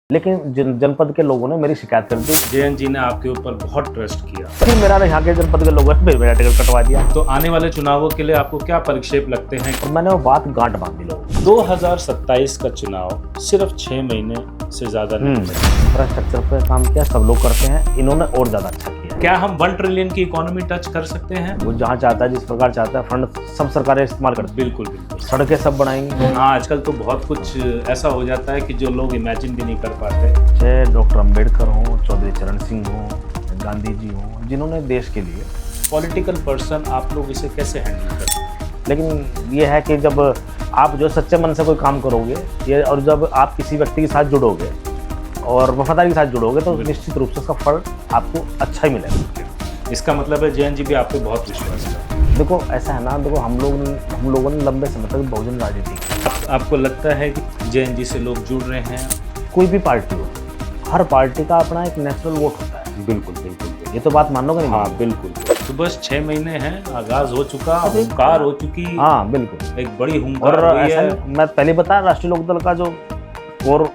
लेकिन जनपद के लोगों ने मेरी शिकायत कर दी। जयंत जी ने आपके ऊपर बहुत ट्रस्ट किया, फिर मेरा यहाँ के जनपद के लोगों ने मेरा टिकट कटवा दिया। तो आने वाले चुनावों के लिए आपको क्या परिक्षेप लगते हैं? और मैंने वो बात गांठ बांधी लोगों को। 2027 का चुनाव सिर्फ 6 महीने से ज्यादा नहीं बचे। इंफ्रास्ट्रक्चर पे काम किया, सब लोग करते हैं, इन्होंने और ज्यादा अच्छा किया। क्या हम 1 ट्रिलियन की इकोनॉमी टच कर सकते हैं? वो जहाँ चाहता है, जिस प्रकार चाहता है, फंड सब सरकारें इस्तेमाल करती बिल्कुल बिल्कुल। हैं। सड़कें सब बनाएंगी। हाँ, आजकल तो बहुत कुछ ऐसा हो जाता है कि जो लोग इमेजिन भी नहीं कर पाते। चाहे डॉक्टर अम्बेडकर हों, चौधरी चरण सिंह हों, गांधी जी हों, जिन्होंने देश के लिए। पॉलिटिकल पर्सन आप लोग इसे कैसे हैंडल करते हैं? लेकिन ये है कि जब आप जो सच्चे मन से कोई काम करोगे ये, और जब आप किसी व्यक्ति के साथ जुड़ोगे और वफादारी के साथ जुड़ोगे, तो निश्चित रूप से उसका फल आपको अच्छा ही मिलेगा। इसका मतलब है जयंत जी भी आप पे बहुत विश्वास है। देखो ऐसा है ना, देखो हम लोगों ने लंबे समय तक बहुजन राजनीति की। आपको लगता है कि जयंत जी से लोग जुड़ रहे हैं? कोई भी पार्टी हो, हर पार्टी का अपना एक नेचुरल वोट होता है। बिल्कुल बिल्कुल। ये तो बात मानोगे नहीं? हाँ बिल्कुल। तो बस 6 महीने हैं, आगाज हो चुका, हुंकार हो चुकी। हाँ बिल्कुल, एक बड़ी हुंकार और हुई ऐसा है। मैं पहले बताया, राष्ट्रीय लोकदल का जो कोर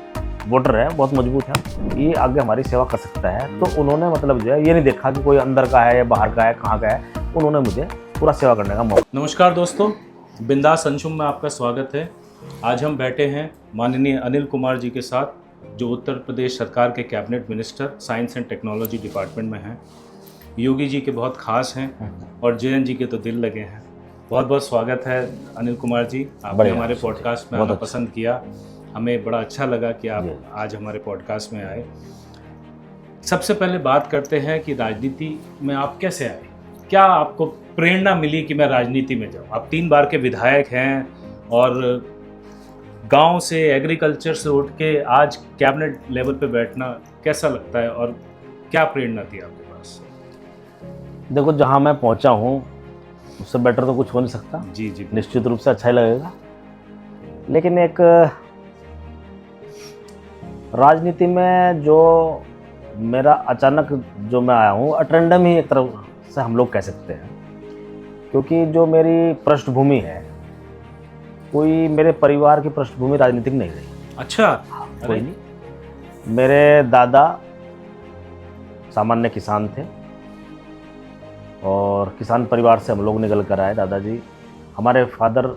वोटर है बहुत मजबूत है, ये आगे हमारी सेवा कर सकता है। तो उन्होंने मतलब जो है ये नहीं देखा कि कोई अंदर का है या बाहर का है, कहाँ का है, उन्होंने मुझे पूरा सेवा करने का मौका। नमस्कार दोस्तों, बिंदास अंशुम में आपका स्वागत है। आज हम बैठे हैं माननीय अनिल कुमार जी के साथ, जो उत्तर प्रदेश सरकार के cabinet minister science and technology department में हैं। योगी जी के बहुत खास हैं और जयंत जी के तो दिल लगे हैं। बहुत बहुत स्वागत है अनिल कुमार जी, आपने हमारे पॉडकास्ट में आना पसंद किया। हमें बड़ा अच्छा लगा कि आप आज हमारे पॉडकास्ट में आए। सबसे पहले बात करते हैं कि राजनीति में आप कैसे आए, क्या आपको प्रेरणा मिली कि मैं राजनीति में जाऊं? आप 3 बार के विधायक हैं और गांव से, एग्रीकल्चर से उठ के आज कैबिनेट लेवल पे बैठना कैसा लगता है और क्या प्रेरणा थी आपके पास? देखो जहाँ मैं पहुँचा हूँ उससे बेटर तो कुछ हो नहीं सकता। जी जी, निश्चित रूप से अच्छा ही लगेगा। लेकिन एक राजनीति में जो मेरा अचानक जो मैं आया हूँ, अटेंडम ही एक तरफ से हम लोग कह सकते हैं, क्योंकि जो मेरी पृष्ठभूमि है, कोई मेरे परिवार की पृष्ठभूमि राजनीतिक नहीं रही। अच्छा। कोई नहीं। मेरे दादा सामान्य किसान थे और किसान परिवार से हम लोग निकल कर आए। दादाजी, हमारे फादर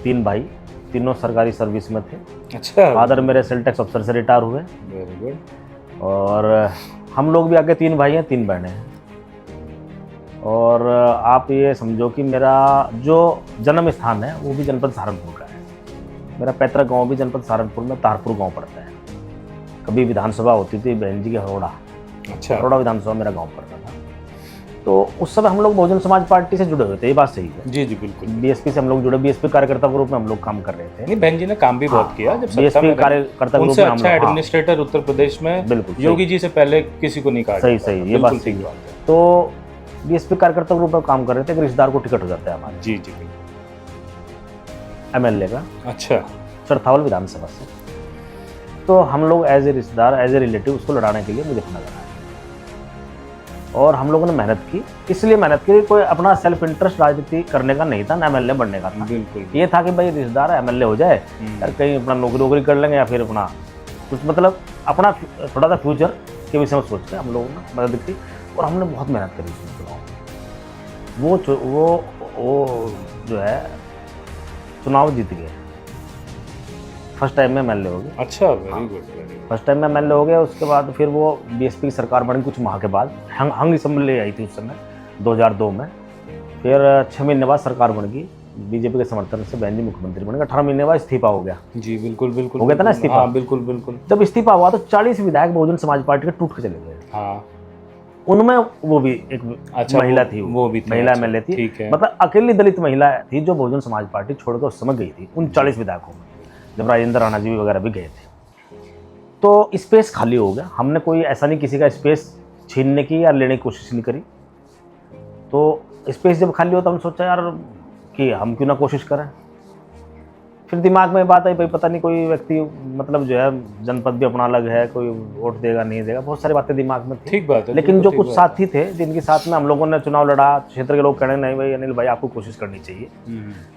3 भाई, तीनों सरकारी सर्विस में थे। अच्छा। फादर मेरे सेल टैक्स अफसर से रिटायर हुए। Very good. और हम लोग भी आगे 3 भाई हैं, 3 बहनें हैं। और आप ये समझो कि मेरा जो जन्म स्थान है वो भी जनपद सहारनपुर का है। मेरा पैतृक गांव भी जनपद सहारनपुर में तारपुर गांव पड़ता है। कभी विधानसभा होती थी बहन जी की हरोड़ा। अच्छा। हरोड़ा विधानसभा मेरा गांव पड़ता था। तो उस समय हम लोग बहुजन समाज पार्टी से जुड़े हुए थे, ये बात सही है। जी जी बिल्कुल। बीएसपी से हम लोग जुड़े, बीएसपी कार्यकर्ता के रूप में हम लोग काम कर रहे थे। नहीं, बहन जी ने काम भी बहुत किया। जब बीएसपी कार्यकर्ता के रूप में हम अच्छा एडमिनिस्ट्रेटर उत्तर प्रदेश में बिल्कुल योगी जी से पहले किसी को नहीं कहा। सही, ये बात सही बात है। तो बीएसपी कार्यकर्ता के रूप में काम कर रहे थे। एक रिश्तेदार को टिकट हो जाता है हमारे। जी जी बिल्कुल। एमएलए का। अच्छा। चरथावल विधानसभा से। तो हम लोग एज ए रिश्तेदार, एज ए रिलेटिव उसको लड़ाने के लिए मुझे नजर आया और हम लोगों ने मेहनत की। इसलिए मेहनत की, कोई अपना सेल्फ इंटरेस्ट राजनीति करने का नहीं था, ना एमएलए बनने का था। बिल्कुल। ये था कि भाई रिश्तेदार एमएलए हो जाए यार, कहीं अपना नौकरी कर लेंगे या फिर अपना कुछ, मतलब अपना थोड़ा सा फ्यूचर के विषय में सोच के हम लोगों ने मदद की और हमने बहुत मेहनत करी उसमें चुनाव। वो जो है चुनाव जीत गए। फर्स्ट टाइम में एमएलए हो गए। अच्छा, वेरी गुड। फर्स्ट टाइम में एमएलए हो गए। उसके बाद फिर वो बीएसपी की सरकार बनी कुछ माह के बाद। हंग असेंबली आई थी उस समय 2002 में। फिर 6 महीने बाद सरकार बन गई बीजेपी के समर्थन से, बहन जी मुख्यमंत्री बन गए। 18 महीने बाद इस्तीफा हो गया। जी बिल्कुल बिल्कुल। हो गया था ना इस्तीफा? हाँ बिल्कुल बिल्कुल। जब इस्तीफा हुआ तो 40 विधायक बहुजन समाज पार्टी के टूट के चले गए। हाँ। उनमें वो भी एक अच्छा, महिला थी, वो भी थी। महिला अच्छा, एमएलए थी। ठीक है। मतलब अकेली दलित महिला थी जो बहुजन समाज पार्टी छोड़कर उस समय गई थी उन 40 विधायकों में, जब राजेंद्र राणा जी वगैरह भी गए थे। तो स्पेस खाली हो गया। हमने कोई ऐसा नहीं किसी का स्पेस छीनने की या लेने की कोशिश नहीं करी। तो स्पेस जब खाली हो तो हम सोचा यार कि हम क्यों ना कोशिश करें। फिर दिमाग में बात आई, भाई पता नहीं कोई व्यक्ति, मतलब जो है जनपद भी अपना अलग है, कोई वोट देगा नहीं देगा, बहुत सारी बातें दिमाग में थी। ठीक बात है। लेकिन जो कुछ साथी थे जिनके साथ में हम लोगों ने चुनाव लड़ा, क्षेत्र के लोग कह रहे नहीं भाई अनिल भाई आपको कोशिश करनी चाहिए,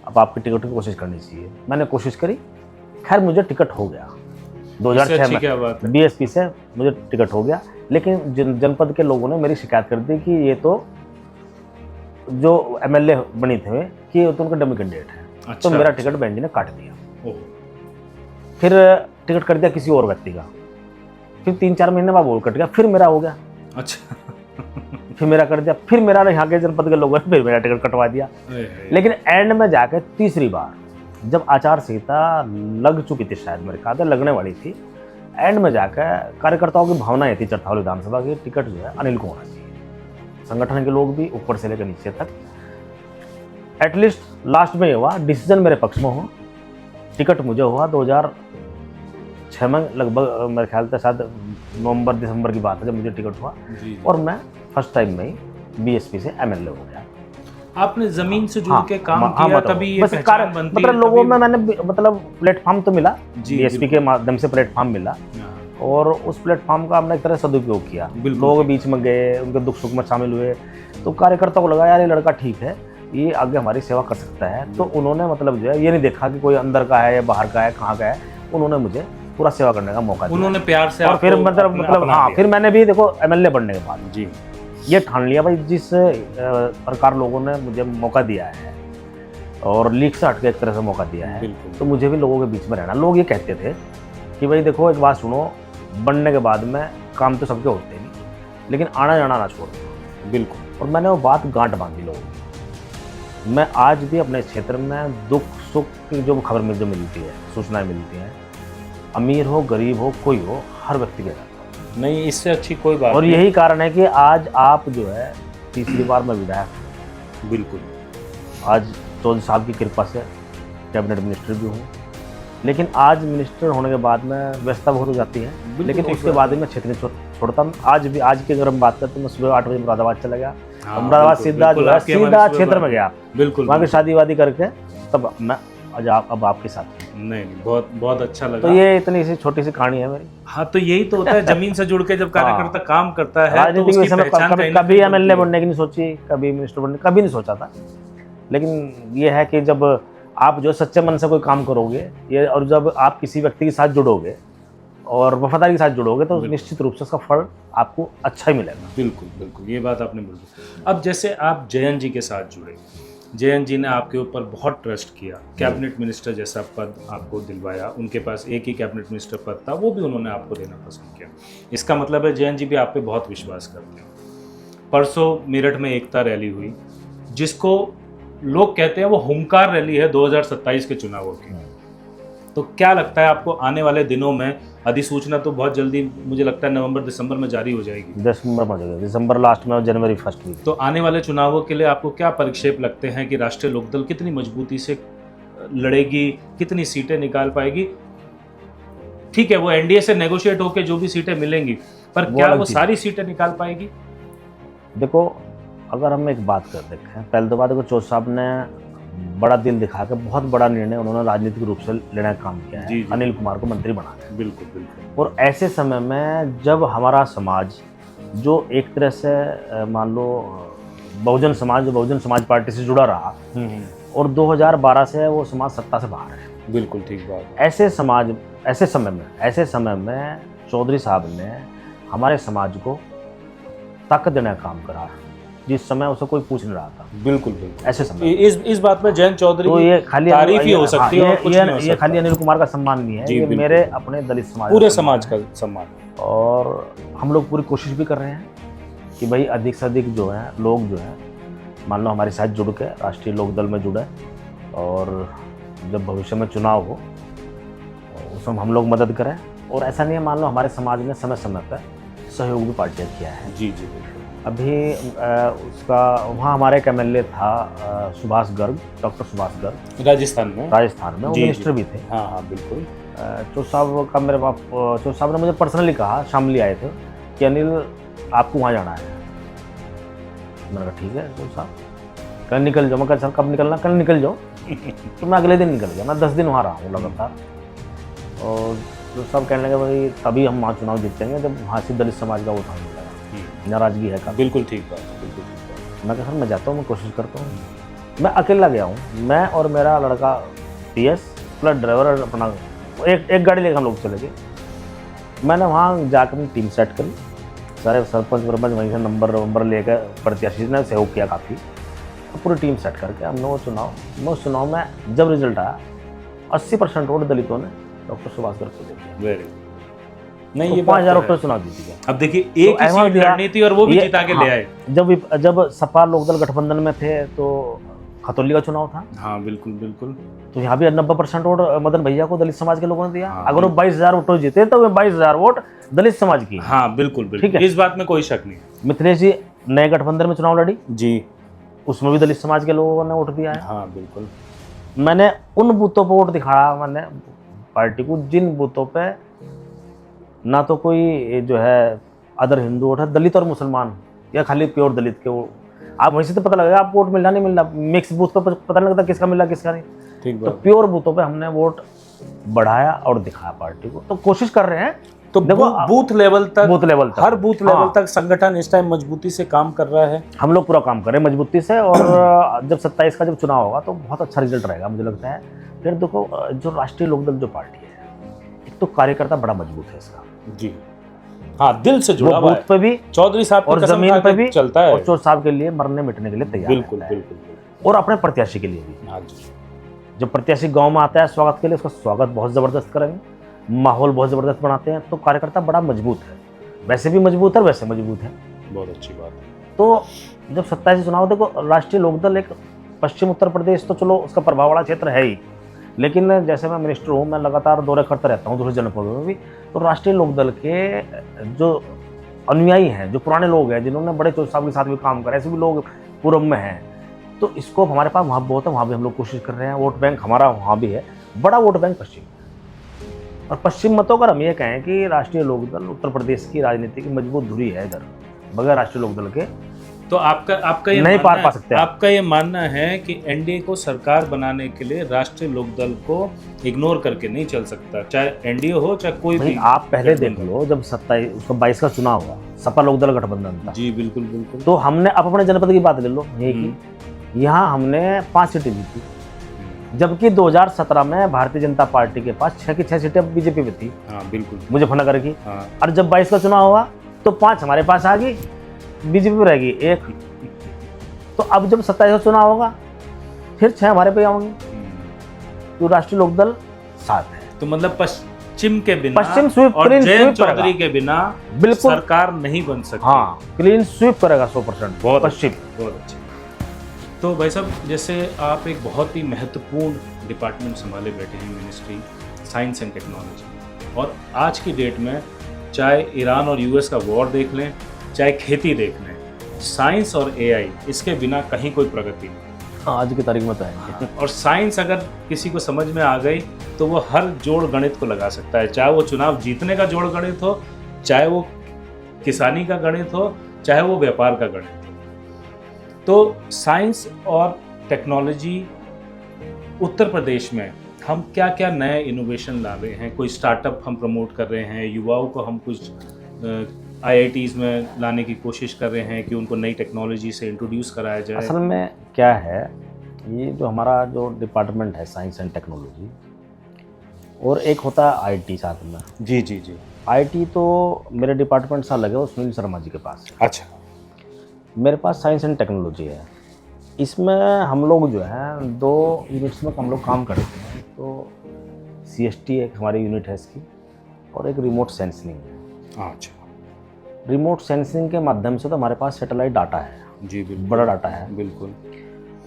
अब आपकी टिकट की कोशिश करनी चाहिए। मैंने कोशिश करी, खैर मुझे टिकट हो गया। इससे 2006 अच्छी में क्या बात है। बीएसपी से मुझे टिकट हो गया, लेकिन जनपद के लोगों ने मेरी शिकायत कर दी कि ये तो जो एमएलए बनी थे कि ये तो उनका डमी कैंडिडेट है। अच्छा, तो मेरा अच्छा। टिकट बेंच ने काट दिया। ओह, फिर टिकट कर दिया किसी और व्यक्ति का, फिर 3-4 महीने बाद वो कट गया, फिर मेरा हो गया, अच्छा। फिर मेरा कर दिया, फिर मेरा यहाँ के जनपद के लोगों ने फिर मेरा टिकट कटवा दिया। लेकिन एंड में जाकर तीसरी बार जब आचार संहिता लग चुकी थी, शायद मेरे ख्याल से लगने वाली थी, एंड में जाकर कार्यकर्ताओं की भावना ये थी चरथावल विधानसभा की टिकट जो है अनिल को होना चाहिए। संगठन के लोग भी ऊपर से लेकर नीचे तक, एटलीस्ट लास्ट में ये हुआ डिसीजन मेरे पक्ष में हो, टिकट मुझे हुआ 2006 में लगभग, मेरे ख्याल से शायद नवंबर दिसंबर की बात है जब मुझे टिकट हुआ, जी। और मैं फर्स्ट टाइम में ही बीएसपी से एमएलए हो गया। आपने जमीन से जुड़ हाँ, के काम हाँ, किया, मतलब तभी ये बस पहचान बनती है, मतलब लोगों तभी- में मैंने मतलब प्लेटफॉर्म तो मिला, जी, बीएसपी के माध्यम से प्लेटफॉर्म मिला, हाँ, और उस प्लेटफॉर्म का हमने एक तरह सदुपयोग किया। बिल्कुल। लोगों के बीच में गए, उनके दुख सुख में शामिल हुए, तो कार्यकर्ताओं को लगा यार ये लड़का ठीक है, ये आगे हमारी सेवा कर सकता है। तो उन्होंने मतलब जो है ये नहीं देखा कि कोई अंदर का है या बाहर का है, कहाँ का है, उन्होंने मुझे पूरा सेवा करने का मौका दिया। उन्होंने प्यार से और फिर आपको मतलब अपना हाँ, लिया। फिर मैंने भी देखो एमएलए बनने के बाद जी, ये ठान लिया भाई, जिस प्रकार लोगों ने मुझे मौका दिया है और लीक से हटके एक तरह से मौका दिया है, बिल्कुल। तो मुझे भी लोगों के बीच में रहना। लोग ये कहते थे कि भाई देखो एक बात सुनो, बनने के बाद में काम तो सबके होते नहीं, लेकिन आना जाना ना छोड़ो। बिल्कुल। और मैंने वो बात गांठ बांधी लोगों की। मैं आज भी अपने क्षेत्र में दुख सुख की जो खबर मुझे मिलती है, सूचनाएं मिलती हैं, अमीर हो गरीब हो कोई हो, हर व्यक्ति के साथ, नहीं, इससे अच्छी कोई बात और नहीं। यही कारण है कि आज आप जो है तीसरी बार मैं विधायक हूं। बिल्कुल। आज चौधरी साहब की कृपा से कैबिनेट मिनिस्टर भी हूँ, लेकिन आज मिनिस्टर होने के बाद में व्यस्तता बहुत हो जाती है, लेकिन ठीक उसके बात बाद भी मैं क्षेत्र नहीं छोड़ता। आज भी, आज की अगर हम बात करते तो मैं सुबह 8 बजे मुरादाबाद चला गया, हाँ, मुरादाबाद बिल्कुल, सीधा बिल्कुल, जो है आपकी हमारी सीधा सुबह क्षेत्र में बात- गया, बिल्कुल। वहाँ की बिल्कुल। शादी वादी करके तब मैं आज अब आपके साथ हूँ। नहीं, बहुत बहुत अच्छा लगा। तो ये इतनी सी छोटी सी कहानी है मेरी। हाँ, तो यही तो होता है, जमीन से जुड़ के जब कार्यकर्ता काम करता है तो राजनीति उसकी वैसे मैं पहचान कभी कहीं ना कभी कहीं एमएलए बनती है। बनने की नहीं सोची, कभी मिनिस्टर बनने कभी नहीं सोचा था, लेकिन ये है कि जब आप जो सच्चे मन से कोई काम करोगे ये, और जब आप किसी व्यक्ति के साथ जुड़ोगे और वफादारी के साथ जुड़ोगे, तो निश्चित रूप से उसका फल आपको अच्छा ही मिलेगा। बिल्कुल, बिल्कुल, ये बात आपने बिल्कुल। अब जैसे आप जयंत जी के साथ जुड़े, जयंत जी ने आपके ऊपर बहुत ट्रस्ट किया, कैबिनेट मिनिस्टर जैसा पद आपको दिलवाया, उनके पास एक ही कैबिनेट मिनिस्टर पद था, वो भी उन्होंने आपको देना पसंद किया। इसका मतलब है जयंत जी भी आप पे बहुत विश्वास करते हैं। परसों मेरठ में एकता रैली हुई, जिसको लोग कहते हैं वो हुंकार रैली है 2027 के चुनावों की। तो क्या लगता है आपको आने वाले दिनों में, अधिसूचना तो बहुत जल्दी मुझे लगता है नवंबर दिसंबर में जारी हो जाएगी, दिसंबर में जाएगा, दिसंबर लास्ट में और जनवरी फर्स्ट वीक। तो आने वाले चुनावों के लिए आपको क्या परिक्षेप लगते हैं कि राष्ट्रीय लोकदल कितनी मजबूती से लड़ेगी, कितनी सीटें निकाल पाएगी? ठीक है, वो एनडीए से नेगोशिएट होकर जो भी सीटें मिलेंगी, पर वो क्या अलग वो चीज़ सारी सीटें निकाल पाएगी? देखो, अगर हम एक बात कर देखें, पहले तो बात देखो, चौधरी साहब ने बड़ा दिल दिखा के बहुत बड़ा निर्णय उन्होंने राजनीतिक रूप से लेने का काम किया है, जी, जी। अनिल कुमार को मंत्री बनाया। बिल्कुल, बिल्कुल। और ऐसे समय में जब हमारा समाज जो एक तरह से मान लो बहुजन समाज पार्टी से जुड़ा रहा, और 2012 से वो समाज सत्ता से बाहर है, बिल्कुल ठीक बात। ऐसे समय में चौधरी साहब ने हमारे समाज को ताकत देने का काम करा, जिस समय उसे कोई पूछ नहीं रहा था। बिल्कुल, बिल्कुल। ऐसे समय इस बात में जयंत चौधरी तो ये खाली तारीफ ही हो सकती है और कुछ नहीं हो ये सकता। खाली अनिल कुमार का सम्मान नहीं है, जी, ये बिल्कुल। मेरे अपने दलित समाज पूरे का सम्मान समाज है। का सम्मान। और हम लोग पूरी कोशिश भी कर रहे हैं कि भाई अधिक से अधिक जो है लोग जो है मान लो हमारे साथ जुड़ के राष्ट्रीय लोकदल में जुड़े, और जब भविष्य में चुनाव हो उसमें हम लोग मदद करें। और ऐसा नहीं है, मान लो हमारे समाज ने समय समय पर सहयोग भी पार्टियाँ किया है। जी, जी, बिल्कुल। अभी उसका वहाँ हमारे एक एमएलए था सुभाष गर्ग, डॉक्टर सुभाष गर्ग, राजस्थान में वो जी, मिनिस्टर जी। भी थे। हाँ, हाँ, बिल्कुल। चौधरी साहब का मेरे बाप चौधरी साहब ने मुझे पर्सनली कहा, शामली आए थे, कि अनिल आपको वहाँ जाना है। मैंने कहा ठीक है चौधरी साहब, कल निकल जाओ। मैं कहा सर कब निकलना? कल निकल जाओ। तो मैं अगले दिन निकल गया। मैं 10 दिन वहाँ रहा हूँ लगातार। और चौधरी साहब कहने लगे भाई तभी हम वहाँ चुनाव जीतेंगे जब वहाँ से दलित समाज का वो था मिलेगा, नाराजगी है का। बिल्कुल ठीक बात है, बिल्कुल ठीक बात। मैं कहा सर मैं जाता हूँ, मैं कोशिश करता हूँ। मैं अकेला गया हूँ, मैं और मेरा लड़का PS प्लस ड्राइवर, अपना एक गाड़ी लेकर हम लोग चले गए। मैंने वहाँ जाकर अपनी टीम सेट करी, सारे सरपंच वरपंच वहीं से नंबर लेकर प्रत्याशी ने सहयोग किया काफ़ी, तो पूरी टीम सेट करके हमने वो चुनाव में जब रिजल्ट आया 80% वोट दलितों ने डॉक्टर सुभाष गर्ग को दे दिया। वेरी नहीं, तो ये 5000 बात वोट चुनाव जीत गया। अब देखिए एक ही सीट लड़नी थी और वो भी जिता के ले आए। जब सपा लोकदल गठबंधन में थे तो खतौली का चुनाव था। हाँ बिल्कुल बिल्कुल। तो यहाँ भी 90% वोट मदन भैया को दलित समाज के लोगों ने दिया। हाँ, अगर वो 22,000 वोटों जीते तो वे 22,000 वोट दलित समाज की। हाँ बिल्कुल ठीक बिल्कुल, है। इस बात में कोई शक नहीं। मिथिलेश जी नए गठबंधन में चुनाव लड़ी जी, उसमें भी दलित समाज के लोगों ने वोट दिया है। हाँ बिल्कुल। मैंने उन बूथों पर वोट दिखाया मैंने पार्टी को जिन बूथों पे ना तो कोई जो है अदर हिंदू वोट है, दलित और मुसलमान या खाली प्योर दलित के वो, आप वहीं से तो पता लगेगा आपको वोट मिलना नहीं मिलना, मिक्स बूथ पे पता नहीं लगता किसका मिला किसका नहीं। ठीक तो बात। प्योर बूथों पे हमने वोट बढ़ाया और दिखाया पार्टी को, तो कोशिश कर रहे हैं। तो देखो, बूथ लेवल तक, बूथ लेवल तक, हर बूथ लेवल हाँ। तक संगठन इस टाइम मजबूती से काम कर रहा है। हम लोग पूरा काम करें मजबूती से, और जब 27 का जब चुनाव होगा तो बहुत अच्छा रिजल्ट रहेगा मुझे लगता है। फिर देखो जो राष्ट्रीय लोकदल जो पार्टी है, एक तो कार्यकर्ता बड़ा मजबूत है इसका जी, हाँ दिल से जुड़ा वो हुआ बूथ है। पे भी चौधरी साहब की और कसम जमीन खा पे के भी चलता है। और चोर साहब के लिए मरने मिटने के लिए तैयार बिल्कुल रहता है। बिल्कुल। और अपने प्रत्याशी के लिए भी, हाँ जी, जब प्रत्याशी गांव में आता है स्वागत के लिए, उसका स्वागत बहुत ज़बरदस्त करेंगे, माहौल बहुत ज़बरदस्त बनाते हैं, तो कार्यकर्ता बड़ा मजबूत है, वैसे भी मजबूत है वैसे मजबूत है। बहुत अच्छी बात है। तो जब 27 चुनाव, देखो राष्ट्रीय लोकदल एक पश्चिम उत्तर प्रदेश तो चलो उसका प्रभाव वाला क्षेत्र है ही, लेकिन जैसे मैं मिनिस्टर हूँ, मैं लगातार दौरे करता रहता हूँ दूसरे जनपदों में भी, तो राष्ट्रीय लोकदल के जो अनुयायी हैं, जो पुराने लोग हैं, जिन्होंने बड़े चौधरी साहब के साथ भी काम करा, ऐसे भी लोग पूर्व में हैं, तो स्कोप हमारे पास वहाँ बहुत है, वहाँ भी हम लोग कोशिश कर रहे हैं। वोट बैंक हमारा वहाँ भी है, बड़ा वोट बैंक पश्चिम, और पश्चिम मतों अगर हम ये कहें कि राष्ट्रीय लोकदल उत्तर प्रदेश की राजनीति की मजबूत धुरी है, इधर बगैर राष्ट्रीय लोकदल के तो आपका ये नहीं मानना पार है- पा सकते आप। आपका ये मानना है कि एनडीए को सरकार बनाने के लिए राष्ट्रीय लोकदल को इग्नोर करके नहीं चल सकता, चाहे एनडीए हो चाहे कोई भाई भी। आप पहले देख लो, जब 22 का चुनाव हुआ, सपा लोकदल गठबंधन था, जी बिल्कुल बिल्कुल। तो हमने अब अपने जनपद की बात ले लो, ये की यहाँ हमने 5 सीटें जीती, जबकि 2017 में भारतीय जनता पार्टी के पास 6 की 6 सीटें बीजेपी में थी, हाँ बिल्कुल। मुजफ्फरनगर की। हाँ और जब 22 का चुनाव हुआ तो 5 हमारे पास आ गई, बीजेपी में रहेगी 1। तो अब जब 27 का चुनाव होगा फिर 6 हमारे पे आएंगे, तो राष्ट्रीय लोकदल 7 है। तो मतलब पश्चिम के बिना, पश्चिम स्वीप, और क्लीन जयंत स्वीप चौधरी करेगा। के बिना बिल्कुल सरकार नहीं बन सकती। हाँ, क्लीन स्वीप करेगा 100% बहुत पश्चिम। बहुत अच्छी। तो भाई साहब, जैसे आप एक बहुत ही महत्वपूर्ण डिपार्टमेंट संभाले बैठे हैं, मिनिस्ट्री साइंस एंड टेक्नोलॉजी, और आज की डेट में चाहे ईरान और यूएस का वॉर देख लें, चाहे खेती देख लें, साइंस और एआई इसके बिना कहीं कोई प्रगति नहीं। आज की तारीख में तो है। और साइंस अगर किसी को समझ में आ गई तो वो हर जोड़ गणित को लगा सकता है, चाहे वो चुनाव जीतने का जोड़ गणित हो, चाहे वो किसानी का गणित हो, चाहे वो व्यापार का गणित हो। तो साइंस और टेक्नोलॉजी उत्तर प्रदेश में हम क्या क्या नए इनोवेशन ला रहे हैं, कोई स्टार्टअप हम प्रमोट कर रहे हैं, युवाओं को हम कुछ IITs में लाने की कोशिश कर रहे हैं कि उनको नई टेक्नोलॉजी से इंट्रोड्यूस कराया जाए। असल में क्या है, ये जो हमारा जो डिपार्टमेंट है साइंस एंड टेक्नोलॉजी, और एक होता है IT साथ में। जी जी जी। IT तो मेरे डिपार्टमेंट से अलग है, वो सुनील शर्मा जी के पास है। अच्छा। मेरे पास साइंस एंड टेक्नोलॉजी है। इसमें हम लोग जो है 2 यूनिट्स में हम लोग काम करते हैं। तो CST एक हमारी यूनिट है इसकी, और एक रिमोट सेंसिंग है। अच्छा। रिमोट सेंसिंग के माध्यम से तो हमारे पास सैटेलाइट डाटा है, जी बिल्कुल, बड़ा डाटा है। बिल्कुल।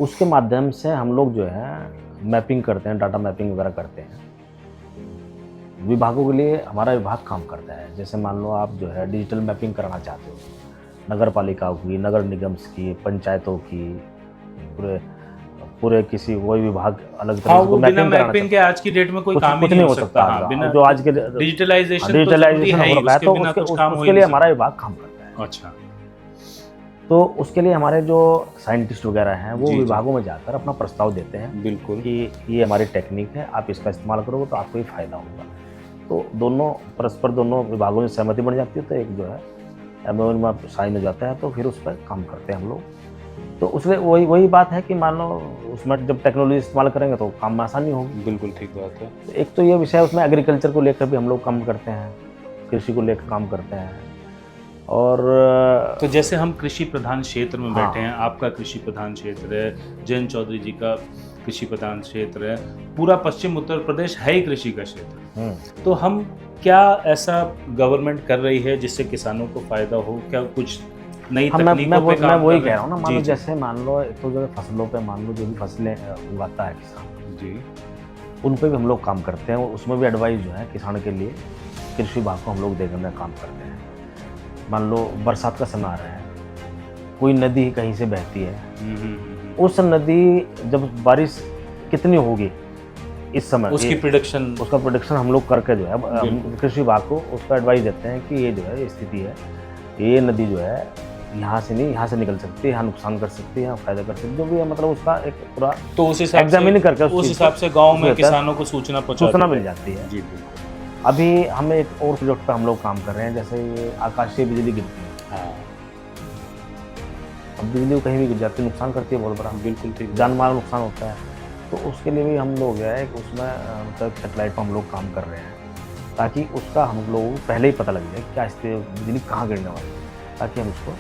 उसके माध्यम से हम लोग जो है मैपिंग करते हैं, डाटा मैपिंग वगैरह करते हैं। विभागों के लिए हमारा विभाग काम करता है। जैसे मान लो आप जो है डिजिटल मैपिंग कराना चाहते हो, नगर पालिका की, नगर निगम की, पंचायतों की, पूरे किसी कोई विभाग अलग तरह से बिना मैपिंग के आज की डेट में कोई काम ही नहीं हो सकता। हाँ, बिना जो आज के डिजिटलैजेशन हो रखा है, तो उसके लिए हमारा विभाग काम करता है। अच्छा। तो उसके लिए हमारे जो साइंटिस्ट वगैरह हैं वो जी, जी। विभागों में जाकर अपना प्रस्ताव देते हैं बिल्कुल कि ये हमारी टेक्निक है, आप इसका इस्तेमाल करोगे तो आपको ये फ़ायदा होगा। तो दोनों परस्पर दोनों विभागों में सहमति बन जाती है, तो एक जो है MOU में साइन हो जाता है, तो फिर उस पर काम करते हैं हम लोग। तो उसमें वही बात है कि मान लो उसमें जब टेक्नोलॉजी इस्तेमाल करेंगे तो काम में आसानी होगी। बिल्कुल ठीक बात है। तो एक तो ये विषय, उसमें एग्रीकल्चर को लेकर भी हम लोग काम करते हैं। कृषि को लेकर काम करते हैं। और तो जैसे हम कृषि प्रधान क्षेत्र में हाँ। बैठे हैं, आपका कृषि प्रधान क्षेत्र है, जयंत चौधरी जी का कृषि प्रधान क्षेत्र है, पूरा पश्चिम उत्तर प्रदेश है ही कृषि का क्षेत्र। तो हम क्या ऐसा गवर्नमेंट कर रही है जिससे किसानों को फायदा हो? क्या कुछ नई हाँ, तकनीकों पे मैं काम वही कर कह रहे रहा हूँ ना। हैं? मान लो जी, जैसे मान लो एक तो जो फसलों पे मान लो जो भी फसलें उगाता है किसान, जी उन पे भी हम लोग काम करते हैं। उसमें भी एडवाइस जो है किसान के लिए कृषि विभाग को हम लोग देने का काम करते हैं। मान लो बरसात का समय आ रहा है, कोई नदी कहीं से बहती है, उस नदी जब बारिश कितनी होगी इस समय, उसकी प्रिडिक्शन, उसका प्रोडिक्शन हम लोग करके जो है अब हम बिल्कुल। कृषि विभाग को उसका एडवाइस देते हैं कि ये जो है ये स्थिति है, ये नदी जो है यहाँ से नहीं, यहाँ से निकल सकती है, यहाँ नुकसान कर सकती है, यहाँ फायदा कर सकती है, जो भी है मतलब उसका एक पूरा तो उस हिसाब एग्जामिन करके उस हिसाब से गांव में उसमें किसानों को सूचना पहुंचा सूचना देते मिल हैं। जाती है। जी बिल्कुल। अभी हम एक और प्रोजेक्ट पे हम लोग काम कर रहे हैं, जैसे ये आकाशीय बिजली गिरती है। हाँ अब बिजली कहीं भी गिर जाती है, नुकसान करती है बहुत बड़ा, बिल्कुल ठीक। जान माल नुकसान होता है। तो उसके लिए भी हम लोग जो है एक उसमें मतलब सेटेलाइट पर हम लोग काम कर रहे हैं, ताकि उसका हम लोगों को पहले ही पता लग जाए क्या स्थिति, बिजली कहाँ गिरने वाली है, ताकि हम उसको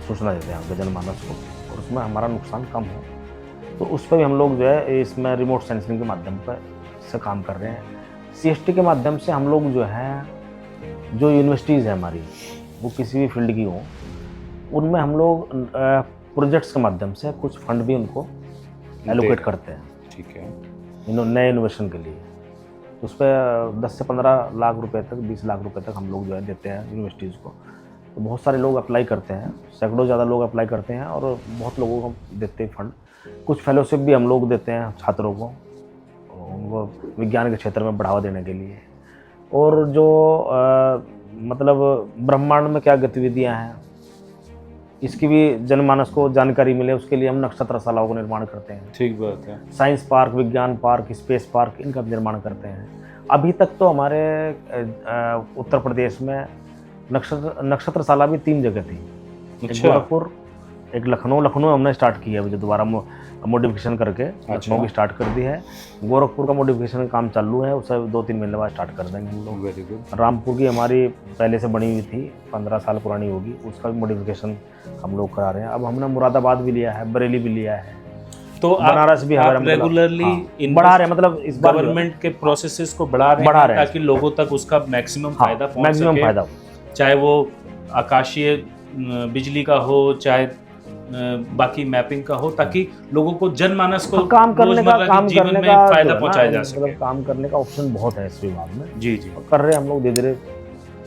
सूचना देते हैं हमको जनमानस को, और उसमें हमारा नुकसान कम हो। तो उस पर भी हम लोग जो है इसमें रिमोट सेंसिंग के माध्यम पर से काम कर रहे हैं। CST के माध्यम से हम लोग जो है, जो यूनिवर्सिटीज़ है हमारी, वो किसी भी फील्ड की हो, उनमें हम लोग प्रोजेक्ट्स के माध्यम से कुछ फंड भी उनको एलोकेट करते हैं, ठीक है। नए इनोवेशन के लिए। उस पर 10 से 15 लाख रुपए तक, 20 लाख रुपए तक हम लोग जो है देते हैं यूनिवर्सिटीज़ को। तो बहुत सारे लोग अप्लाई करते हैं, सैकड़ों ज़्यादा लोग अप्लाई करते हैं, और बहुत लोगों को देते हैं फंड। कुछ फेलोशिप भी हम लोग देते हैं छात्रों को, उनको विज्ञान के क्षेत्र में बढ़ावा देने के लिए। और जो मतलब ब्रह्मांड में क्या गतिविधियां हैं, इसकी भी जनमानस को जानकारी मिले, उसके लिए हम नक्षत्रशालाओं का निर्माण करते हैं। ठीक बात है। साइंस पार्क, विज्ञान पार्क, स्पेस पार्क, इनका भी निर्माण करते हैं। अभी तक तो हमारे उत्तर प्रदेश में नक्षत्रशाला भी 3 जगह थी। एक अच्छा। गोरखपुर, एक लखनऊ हमने स्टार्ट किया है, जो दोबारा मॉडिफिकेशन करके लखनऊ की स्टार्ट कर दी है। गोरखपुर का मॉडिफिकेशन का काम चालू है, उसे 2-3 महीने बाद स्टार्ट कर देंगे हम लोग। Very good. रामपुर की हमारी पहले से बनी हुई थी, 15 साल पुरानी होगी, उसका भी मॉडिफिकेशन हम लोग करा रहे हैं। अब हमने मुरादाबाद भी लिया है, बरेली भी लिया है, तो बनारस भी हमारा रेगुलरली बढ़ा रहे हैं, मतलब इस बार गवर्नमेंट के प्रोसेसेस को बढ़ा रहे हैं ताकि लोगों तक उसका मैक्सिमम फायदा पहुंच मैक्सिमम सके। फायदा, चाहे वो आकाशीय बिजली का हो, चाहे बाकी मैपिंग का हो, ताकि लोगों को जनमानस को काम करने जीवन में का फायदा जो है पहुंचाया ना, जा मतलब सके। काम करने का ऑप्शन बहुत है इस विभाग में। जी जी। कर रहे हैं हम लोग, धीरे धीरे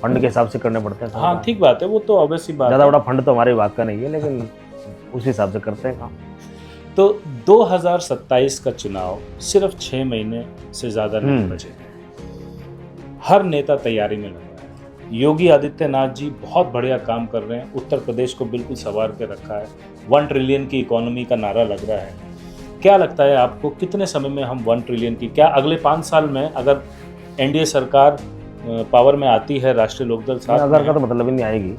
फंड के हिसाब से करने पड़ते हैं। हाँ ठीक बात है, वो तो ऑब्वियस ही बात ज़्यादा है। बड़ा फंड तो हमारे विभाग का नहीं है, लेकिन उस हिसाब से करते हैं काम। तो 2027 का चुनाव सिर्फ 6 महीने से ज़्यादा नहीं बचे हैं। हर नेता तैयारी में लगा है। योगी आदित्यनाथ जी बहुत बढ़िया काम कर रहे हैं, उत्तर प्रदेश को बिल्कुल संवार के रखा है। 1 ट्रिलियन की इकोनॉमी का नारा लग रहा है। क्या लगता है आपको, कितने समय में हम 1 ट्रिलियन की, क्या अगले 5 साल में अगर NDA सरकार पावर में आती है, राष्ट्रीय लोकदल साथ अगर में का तो मतलब ही नहीं आएगी।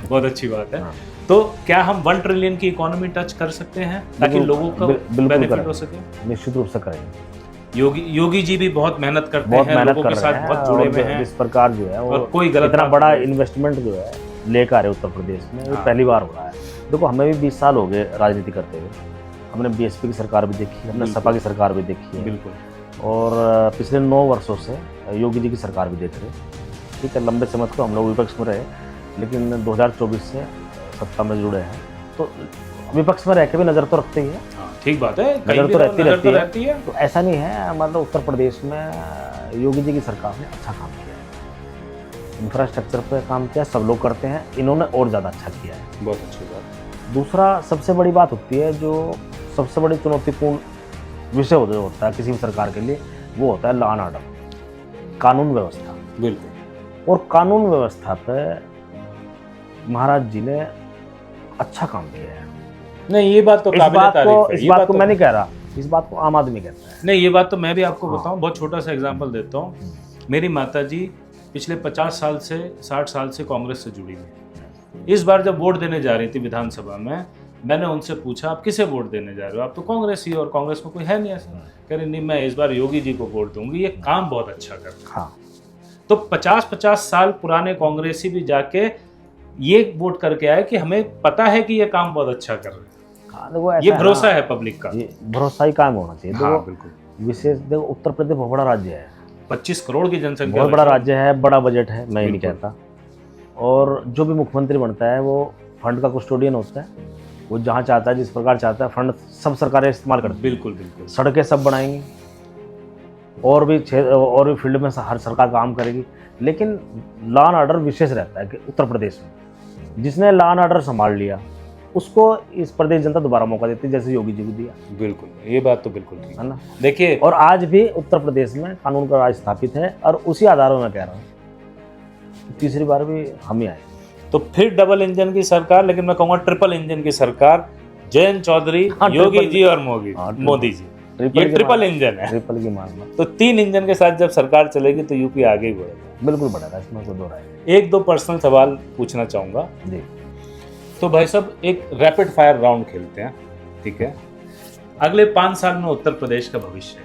बहुत अच्छी बात है। हाँ। तो क्या हम 1 ट्रिलियन की इकोनॉमी टच कर सकते हैं ताकि लोगों को बेनिफिट हो सके? निश्चित रूप से करेंगे। योगी जी भी बहुत मेहनत करते बहुत हैं, मेहनत लोगों कर के रहे साथ हैं, बहुत जुड़े और हुए हैं, जिस प्रकार जो है और कोई गलत इतना बात बड़ा नहीं। इन्वेस्टमेंट जो है लेकर आ रहे उत्तर प्रदेश में, ये हाँ। पहली बार हो रहा है। देखो, हमें भी 20 साल हो गए राजनीति करते हुए। हमने BSP की सरकार भी देखी है, हमने बिल्कुल। सपा की सरकार भी देखी है, बिल्कुल। और पिछले 9 वर्षों से योगी जी की सरकार भी देख रहे हैं। ठीक है, लंबे समय तक तो हम लोग विपक्ष में रहे, लेकिन 2024 से सत्ता में जुड़े हैं, तो विपक्ष में रह के भी नज़र तो रखते ही है। हाँ, ठीक बात है, नज़र तो रहती है। तो ऐसा नहीं है, मतलब उत्तर प्रदेश में योगी जी की सरकार ने अच्छा काम किया है, इंफ्रास्ट्रक्चर पे काम किया, सब लोग करते हैं, इन्होंने और ज़्यादा अच्छा किया है। बहुत अच्छी बात। दूसरा सबसे बड़ी बात होती है, जो सबसे बड़ी चुनौतीपूर्ण विषय होता है किसी भी सरकार के लिए, वो होता है लॉ एंड ऑर्डर, कानून व्यवस्था। बिल्कुल। और कानून व्यवस्था पे महाराज जी ने अच्छा काम किया है। नहीं, ये बात तो काबिल तारीफ है। इस बात को मैं नहीं कह रहा, इस बात को आम आदमी कहता है। नहीं, ये बात तो मैं भी आपको बताऊं, बहुत छोटा सा एग्जांपल देता हूं। मेरी माता जी पिछले 50 साल से 60 साल से कांग्रेस से जुड़ी हुई हैं। इस बार जब वोट देने जा रही थी विधानसभा में, मैंने उनसे पूछा आप किसे वोट देने जा रहे हो, आप तो कांग्रेस ही, और कांग्रेस में कोई है नहीं ऐसा। कह रही नहीं, मैं इस बार योगी जी को वोट दूंगी, ये काम बहुत अच्छा करते हैं। हाँ, तो 50-50 साल पुराने कांग्रेसी भी जाके ये वोट करके आए कि हमें पता है कि ये काम बहुत अच्छा कर रहे हैं। हाँ, देखो ऐसा ये है भरोसा ना, है पब्लिक का। ये भरोसा ही कायम होना चाहिए। हाँ देखो बिल्कुल। विशेष, देखो उत्तर प्रदेश बहुत बड़ा राज्य है, 25 करोड़ की जनसंख्या, बहुत बड़ा राज्य है, बड़ा बजट है, मैं ये नहीं बिल्कुल। कहता। और जो भी मुख्यमंत्री बनता है वो फंड का कस्टोडियन होता है, वो जहाँ चाहता है जिस प्रकार चाहता है फंड सब सरकारें इस्तेमाल करती हैं। बिल्कुल बिल्कुल। सड़कें सब बनाएंगी, और भी फील्ड में हर सरकार काम करेगी, लेकिन लॉ एंड ऑर्डर विशेष रहता है कि उत्तर प्रदेश में जिसने लॉ एंड ऑर्डर संभाल लिया उसको इस प्रदेश जनता दोबारा मौका देती है, जैसे योगी जी को दिया, बिल्कुल, ये बात तो बिल्कुल ठीक है ना। देखिए, और आज भी उत्तर प्रदेश में कानून का राज स्थापित है, और उसी आधार में मैं कह रहा हूँ तीसरी बार भी हम ही आए। तो फिर डबल इंजन की सरकार, लेकिन मैं कहूँगा ट्रिपल इंजन की सरकार, जयंत चौधरी, हाँ, योगी जी और हाँ, मोदी जी, ये ट्रिपल इंजन है। ट्रिपल की मारना, तो 3 इंजन के साथ जब सरकार चलेगी तो यूपी आगे ही बढ़ेगा। बिल्कुल बढ़ेगा, इसमें कोई दो राय नहीं। 1-2 पर्सनल सवाल पूछना चाहूँगा जी। तो भाई साहब एक रैपिड फायर राउंड खेलते हैं, ठीक है। अगले 5 साल में उत्तर प्रदेश का भविष्य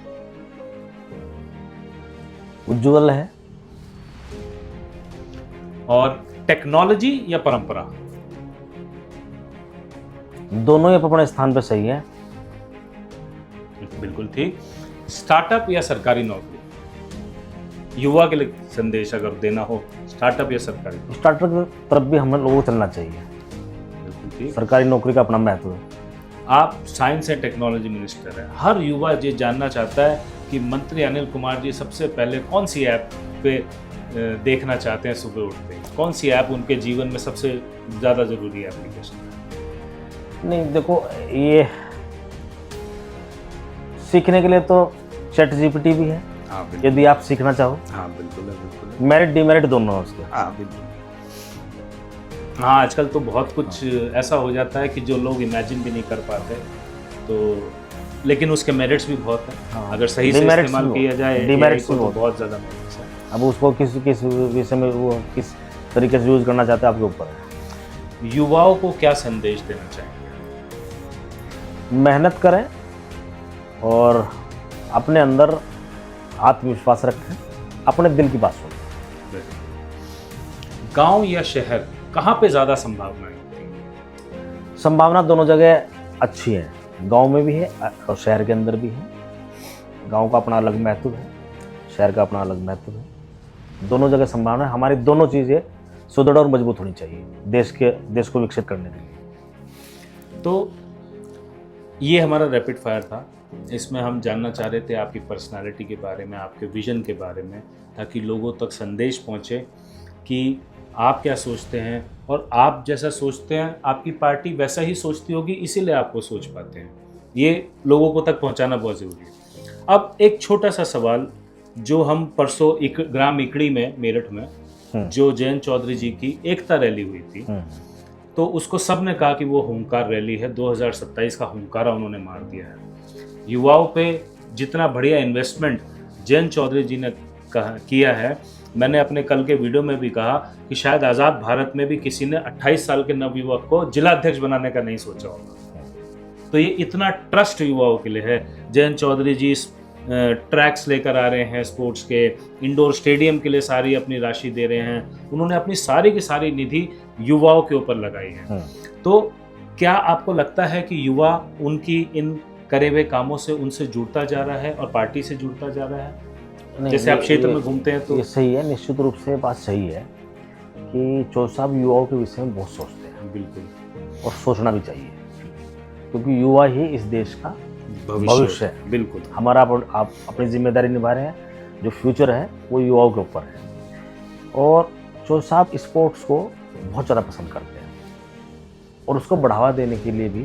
उज्ज्वल है। और टेक्नोलॉजी या परंपरा? दोनों ही अपने स्थान पे सही है। बिल्कुल ठीक। स्टार्टअप या सरकारी नौकरी? युवा के लिए संदेश अगर देना हो, स्टार्टअप या सरकारी नौकरी? स्टार्टअप की तरफ भी हम लोगों को चलना चाहिए, बिल्कुल ठीक। सरकारी नौकरी का अपना महत्व है। आप साइंस एंड टेक्नोलॉजी मिनिस्टर हैं, हर युवा ये जानना चाहता है कि मंत्री अनिल कुमार जी सबसे पहले कौन सी ऐप पे देखना चाहते हैं सुबह उठते, कौन सी ऐप उनके जीवन में सबसे ज़्यादा ज़रूरी है एप्लीकेशन? नहीं देखो, ये सीखने के लिए तो चैट जीपीटी भी है, हाँ बिल्कुल। यदि आप सीखना चाहो। हाँ बिल्कुल है, बिल्कुल है। मेरिट डिमेरिट दोनों है उसके। हाँ बिल्कुल। हाँ आजकल तो बहुत कुछ ऐसा हो जाता है कि जो लोग इमेजिन भी नहीं कर पाते, तो लेकिन उसके मेरिट्स भी बहुत हैं। हाँ, अगर सही से डिमेरिट्स इस्तेमाल भी किया जाए डिमेरिट्स AI को भी तो बहुत ज़्यादा मेरिट्स है। अब उसको किस विषय में, वो किस तरीके से यूज करना चाहते हैं आपके ऊपर है। युवाओं को क्या संदेश देना चाहेंगे? मेहनत करें और अपने अंदर आत्मविश्वास रखें, अपने दिल की बात सुनें। गांव या शहर, कहाँ पे ज़्यादा संभावनाएं होती हैं? संभावना दोनों जगह अच्छी है, गांव में भी है और शहर के अंदर भी है। गांव का अपना अलग महत्व है, शहर का अपना अलग महत्व है। दोनों जगह संभावना है। हमारी दोनों चीज़ें सुदृढ़ और मजबूत होनी चाहिए देश को विकसित करने के लिए। तो ये हमारा रैपिड फायर था। इसमें हम जानना चाह रहे थे आपकी पर्सनालिटी के बारे में, आपके विजन के बारे में, ताकि लोगों तक संदेश पहुँचे कि आप क्या सोचते हैं, और आप जैसा सोचते हैं आपकी पार्टी वैसा ही सोचती होगी, इसीलिए आपको सोच पाते हैं। ये लोगों को तक पहुंचाना बहुत ज़रूरी है। अब एक छोटा सा सवाल, जो हम परसों ग्राम इकड़ी में, मेरठ में, जो जयंत चौधरी जी की एकता रैली हुई थी, तो उसको सब ने कहा कि वो हुंकार रैली है, 2027 का हुंकारा उन्होंने मार दिया है। युवाओं पे जितना बढ़िया इन्वेस्टमेंट जयंत चौधरी जी ने किया है, मैंने अपने कल के वीडियो में भी कहा कि शायद आज़ाद भारत में भी किसी ने 28 साल के नवयुवक को जिलाध्यक्ष बनाने का नहीं सोचा होगा। तो ये इतना ट्रस्ट युवाओं के लिए है। जयंत चौधरी जी ट्रैक्स लेकर आ रहे हैं स्पोर्ट्स के, इंडोर स्टेडियम के लिए सारी अपनी राशि दे रहे हैं, उन्होंने अपनी सारी की सारी निधि युवाओं के ऊपर लगाई है। तो क्या आपको लगता है कि युवा उनकी इन करे हुए कामों से उनसे जुड़ता जा रहा है और पार्टी से जुड़ता जा रहा है? जैसे आप क्षेत्र में घूमते हैं तो ये सही है, निश्चित रूप से बात सही है कि चौधरी साहब युवाओं के विषय में बहुत सोचते हैं। बिल्कुल, और सोचना भी चाहिए, क्योंकि युवा ही इस देश का भविष्य है। बिल्कुल, हमारा आप अपनी जिम्मेदारी निभा रहे हैं, जो फ्यूचर है वो युवाओं के ऊपर है। और चौधरी साहब स्पोर्ट्स को बहुत ज़्यादा पसंद करते हैं और उसको बढ़ावा देने के लिए भी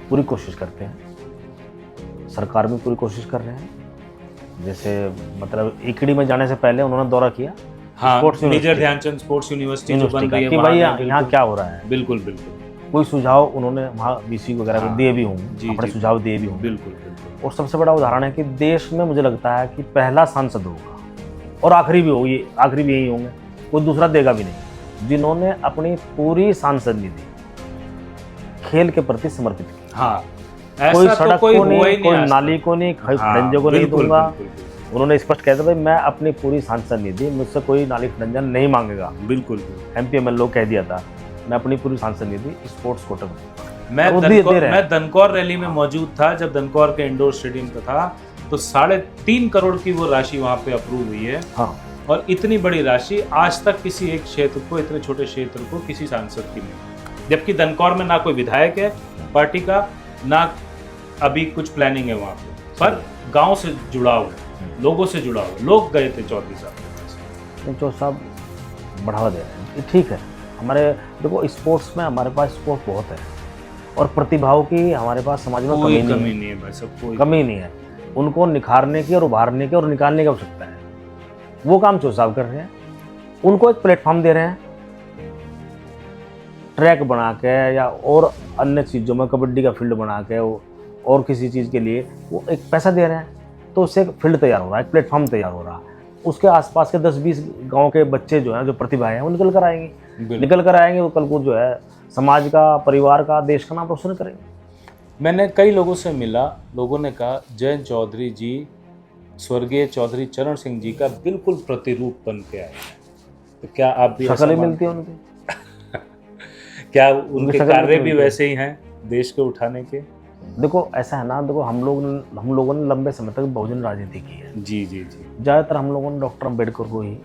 पूरी कोशिश करते हैं। सरकार में पूरी कोशिश कर रहे हैं। जैसे मतलब इकड़ी में जाने से पहले उन्होंने दौरा किया, हाँ, sports major Dhyan Chand sports university जो बन रही है कि भाई यहाँ क्या हो रहा है। बिल्कुल बिल्कुल, कोई सुझाव उन्होंने वहाँ बीसी वगैरह को दिए भी होंगे, अपने सुझाव दिए भी होंगे। बिल्कुल बिल्कुल। और सबसे बड़ा उदाहरण है कि देश में मुझे लगता है कि पहला सांसद होगा और आखिरी भी होगी, आखिरी भी यही होंगे, कोई दूसरा देगा भी नहीं, जिन्होंने अपनी पूरी सांसद निधि खेल के प्रति समर्पित की। हाँ, कोई सड़क को नहीं, कोई नाली को नहीं, खनिजों को नहीं दूंगा, उन्होंने स्पष्ट कह दिया भाई मैं अपनी पूरी सांसद निधि मुझसे कोई नाली खनन नहीं मांगेगा। बिल्कुल। एमपी एमएलए कह दिया था मैं अपनी पूरी सांसद निधि स्पोर्ट्स कोटे में मैं दनकौर रैली में मौजूद था जब दनकौर के इंडोर स्टेडियम का था, तो 3.5 करोड़ की वो राशि वहाँ पे अप्रूव हुई है। हाँ, और इतनी बड़ी राशि आज तक किसी एक क्षेत्र को, इतने छोटे क्षेत्र को किसी सांसद की नहीं। जबकि दनकौर में ना कोई विधायक है पार्टी का, ना अभी कुछ प्लानिंग है वहाँ पर गांव से जुड़ा हुआ, लोगों से जुड़ा हुआ। लोग गए थे चौधरी साहब। चौधरी साहब बढ़ावा दे रहे हैं, ये ठीक है। हमारे देखो स्पोर्ट्स में हमारे पास स्पोर्ट बहुत है और प्रतिभाओं की हमारे पास समाज में कोई कमी नहीं है भाई, सब कोई कमी नहीं है। उनको निखारने की और उभारने की और निकालने की आवश्यकता है। वो काम चौधरी साहब कर रहे हैं। उनको एक प्लेटफॉर्म दे रहे हैं, ट्रैक बना के या और अन्य चीज़ों में कबड्डी का फील्ड बना के और किसी चीज़ के लिए वो एक पैसा दे रहे हैं, तो उससे एक फील्ड तैयार हो रहा है, एक प्लेटफॉर्म तैयार हो रहा है। उसके आसपास के 10-20 गांव के बच्चे जो हैं, जो प्रतिभाएं हैं, वो निकल कर आएंगे, वो कल को जो है समाज का, परिवार का, देश का नाम रोशन करेंगे। मैंने कई लोगों से मिला, लोगों ने कहा जयंत चौधरी जी स्वर्गीय चौधरी चरण सिंह जी का बिल्कुल प्रतिरूप बन के आए हैं। तो क्या आप भी शक्ल मिलती है उनकी? क्या उनके कार्य भी वैसे ही हैं देश को उठाने के? देखो ऐसा है ना, देखो हम लोगों ने लंबे समय तक बहुजन राजनीति की है। जी। ज़्यादातर हम लोगों ने डॉक्टर अम्बेडकर को ही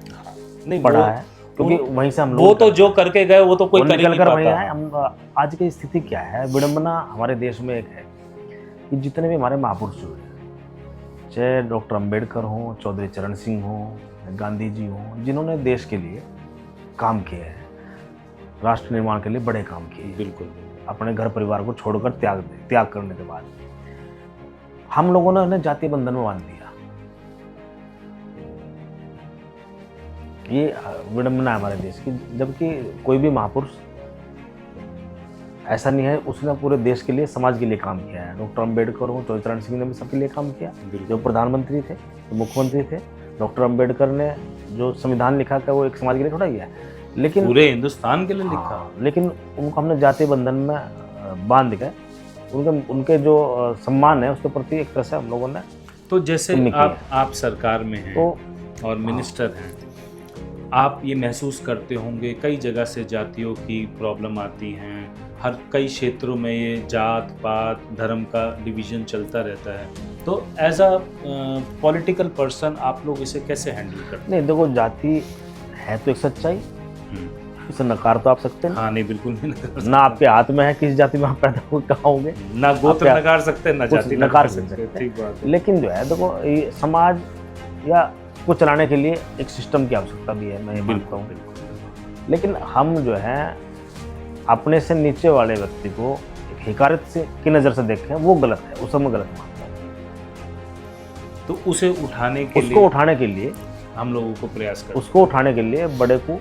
नहीं पढ़ा है, क्योंकि वहीं से हम लोग वो तो जो करके गए वो तो कोई कर ही नहीं कर वहीं पाता। है। हम आज की स्थिति क्या है, विडंबना हमारे देश में एक है कि जितने भी हमारे महापुरुष हुए, चाहे डॉक्टर अम्बेडकर हों, चौधरी चरण सिंह हों, गांधी जी हों, जिन्होंने देश के लिए काम किया है, राष्ट्र निर्माण के लिए बड़े काम किए, बिल्कुल अपने घर परिवार को छोड़कर त्याग करने के बाद हम लोगों ने उन्हें जातीय बंधन में बांध दिया। ये विडंबना है हमारे देश की। जबकि कोई भी महापुरुष ऐसा नहीं है, उसने पूरे देश के लिए, समाज के लिए काम किया है। डॉक्टर अम्बेडकर हो, चौधरी चरण सिंह ने भी सबके लिए काम किया। जो प्रधानमंत्री थे, जो मुख्यमंत्री थे, डॉक्टर अम्बेडकर ने जो संविधान लिखा था वो एक समाज के लिए थोड़ा किया, लेकिन पूरे हिंदुस्तान के लिए लिखा। लेकिन उनको हमने जातीय बंधन में बांध के उनके जो सम्मान है उसके प्रति एक तरह से हम लोगों ने। तो जैसे आप सरकार में हैं तो और मिनिस्टर हैं, आप ये महसूस करते होंगे कई जगह से जातियों की प्रॉब्लम आती हैं, हर कई क्षेत्रों में ये जात पात धर्म का डिवीजन चलता रहता है। तो एज अ पॉलिटिकल पर्सन आप लोग इसे कैसे हैंडल करते हैं? नहीं देखो, जाति है तो एक सच्चाई, इसे नकार तो आप सकते हैं। हाँ नहीं, बिल्कुल नहीं नकार सकते। ना आपके हाथ में है किस जाति में आप पैदा हो, कहाँ होंगे, ना गोत्र नकार सकते, ना जाति नकार सकते। ठीक बात है। लेकिन जो है देखो, ये समाज या को चलाने के लिए एक सिस्टम की आवश्यकता भी है, मैं ये मानता हूँ। लेकिन हम जो है अपने से नीचे वाले व्यक्ति को एक हिकारत से की नज़र से देखें, वो गलत है, उसे मैं गलत मानता हूँ। तो उसे उठाने के लिए हम लोगों को प्रयास करें, उसको उठाने के लिए बड़े को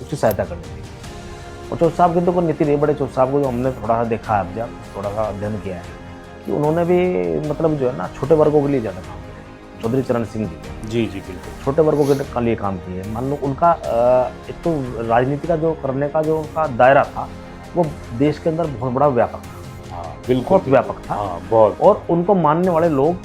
उसकी सहायता करनी चाहिए। और चौधरी साहब की तो कोई नीति नहीं, बड़े चौधरी साहब को जो हमने थोड़ा सा देखा है, जब थोड़ा सा अध्ययन किया है कि उन्होंने भी मतलब जो है ना छोटे वर्गों के लिए ज़्यादा काम किया। चौधरी चरण सिंह जी बिल्कुल छोटे वर्गों के लिए काम किए। मान लो उनका एक तो राजनीति का जो करने का जो उनका दायरा था वो देश के अंदर बहुत बड़ा व्यापक था। बिल्कुल बहुत व्यापक था। बहुत। और उनको मानने वाले लोग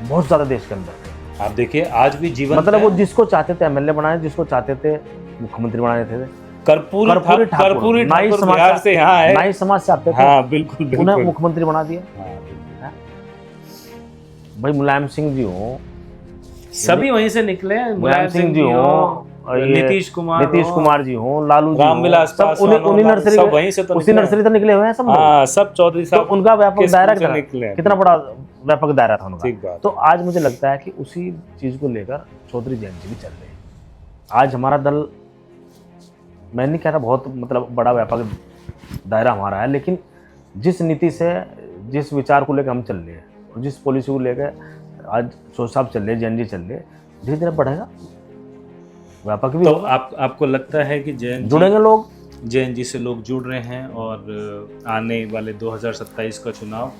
बहुत ज़्यादा देश के अंदर थे। आप देखिए आज भी जीवन मतलब वो जिसको चाहते थे एमएलए बनाए, जिसको चाहते थे मुख्यमंत्री बनाए थे। कर्पूरी ठाकुर बिहार से यहाँ है, नाई समाज से आते थे। हाँ बिल्कुल, उन्हें मुख्यमंत्री बना दिया। भाई मुलायम सिंह जी हो, सभी वहीं से निकले हैं। मुलायम सिंह जी हो, नीतीश कुमार जी हो, लालू जी, रामविलास पासवान, उन्हीं नर्सरी, सब वहीं से तो उसी नर्सरी से निकले हुए हैं सब। हाँ, सब चौधरी साहब। तो उनका व्यापक दायरा कितना बड़ा व्यापक दायरा था उनका। तो आज मुझे लगता है कि उसी चीज को लेकर चौधरी जयंत जी भी चल रहे हैं। आज हमारा दल, मैं नहीं कह रहा बहुत मतलब बड़ा व्यापक दायरा हमारा है, लेकिन जिस नीति से, जिस विचार को लेकर हम चल रहे हैं और जिस पॉलिसी को लेकर आज चौधरी साहब चल रहे, जयंत जी चल रहे, धीरे धीरे बढ़ेगा, व्यापक भी। तो आपको लगता है कि जुड़ेंगे लोग, जयंत जी से लोग जुड़ रहे हैं और आने वाले 2027 का चुनाव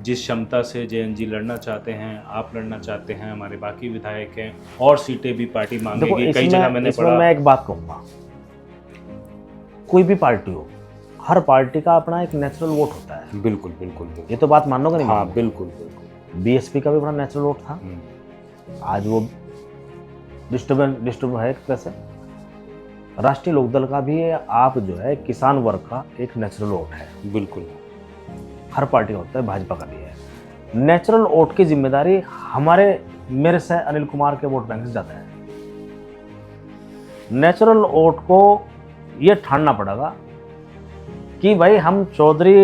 जिस क्षमता से जयंत जी लड़ना चाहते हैं, आप लड़ना चाहते हैं, हमारे बाकी विधायक हैं और सीटें भी पार्टी मांगेगी। कई जगह मैंने पढ़ा। मैं एक बात कहूँगा, कोई भी पार्टी हो, हर पार्टी का अपना एक नेचुरल वोट होता है। बिल्कुल। ये तो बात मानोगे नहीं? हाँ बिल्कुल। बीएसपी का भी बड़ा नेचुरल वोट था, आज वो डिस्टर्ब है एक तरह से। राष्ट्रीय लोकदल का भी आप जो है किसान वर्ग का एक नेचुरल वोट है, बिल्कुल। हर पार्टी का होता है, भाजपा का भी है। नेचुरल वोट की जिम्मेदारी हमारे मेरे से अनिल कुमार के वोट बैंक से ज़्यादा है। नेचुरल वोट को ये ठानना पड़ेगा कि भाई हम चौधरी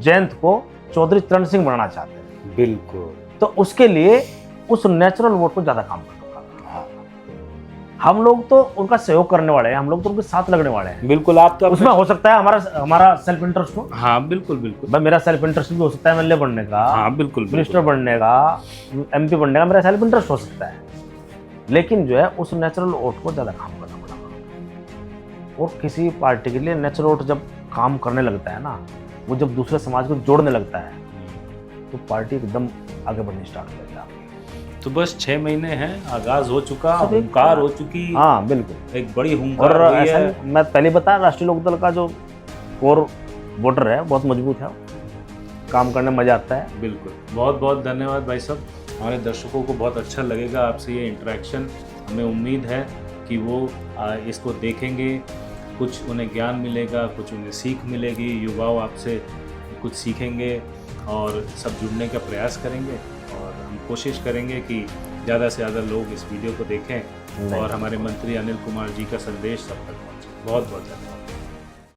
जयंत को चौधरी चरण सिंह बनाना चाहते हैं, बिल्कुल। तो उसके लिए उस नेचुरल वोट को ज़्यादा काम करना पड़ेगा। हाँ, हम लोग तो उनका सहयोग करने वाले हैं, हम लोग तो उनके साथ लगने वाले हैं। बिल्कुल। आप तो उसमें हो सकता है हमारा सेल्फ इंटरेस्ट हो, हाँ, बिल्कुल बिल्कुल। भाई मेरा सेल्फ इंटरेस्ट भी हो सकता है, एमएलए बनने का, हाँ, बिल्कुल मिनिस्टर बनने का, एमपी बनने का मेरा सेल्फ इंटरेस्ट हो सकता है, लेकिन जो है उस नेचुरल वोट को ज़्यादा काम करना पड़ेगा। और किसी पार्टी के लिए नेचुरल वोट जब काम करने लगता है ना, वो जब दूसरे समाज को जोड़ने लगता है, तो पार्टी एकदम आगे बढ़नी स्टार्ट हो जाती है। तो बस 6 महीने हैं, आगाज हो चुका, सब एक- हुंकार हो चुकी। हाँ बिल्कुल। एक बड़ी हुंकार और हुई ऐसा है। नहीं, मैं पहले बताया राष्ट्रीय लोकदल का जो कोर वोटर है बहुत मजबूत है, काम करने में मजा आता है। बिल्कुल। बहुत बहुत धन्यवाद भाई साहब। हमारे दर्शकों को बहुत अच्छा लगेगा आपसे ये इंटरेक्शन। हमें उम्मीद है कि वो इसको देखेंगे, कुछ उन्हें ज्ञान मिलेगा, कुछ उन्हें सीख मिलेगी, युवाओं आपसे कुछ सीखेंगे और सब जुड़ने का प्रयास करेंगे। और हम कोशिश करेंगे कि ज़्यादा से ज़्यादा लोग इस वीडियो को देखें और हमारे मंत्री अनिल कुमार जी का संदेश सब तक पहुँचे। बहुत बहुत धन्यवाद।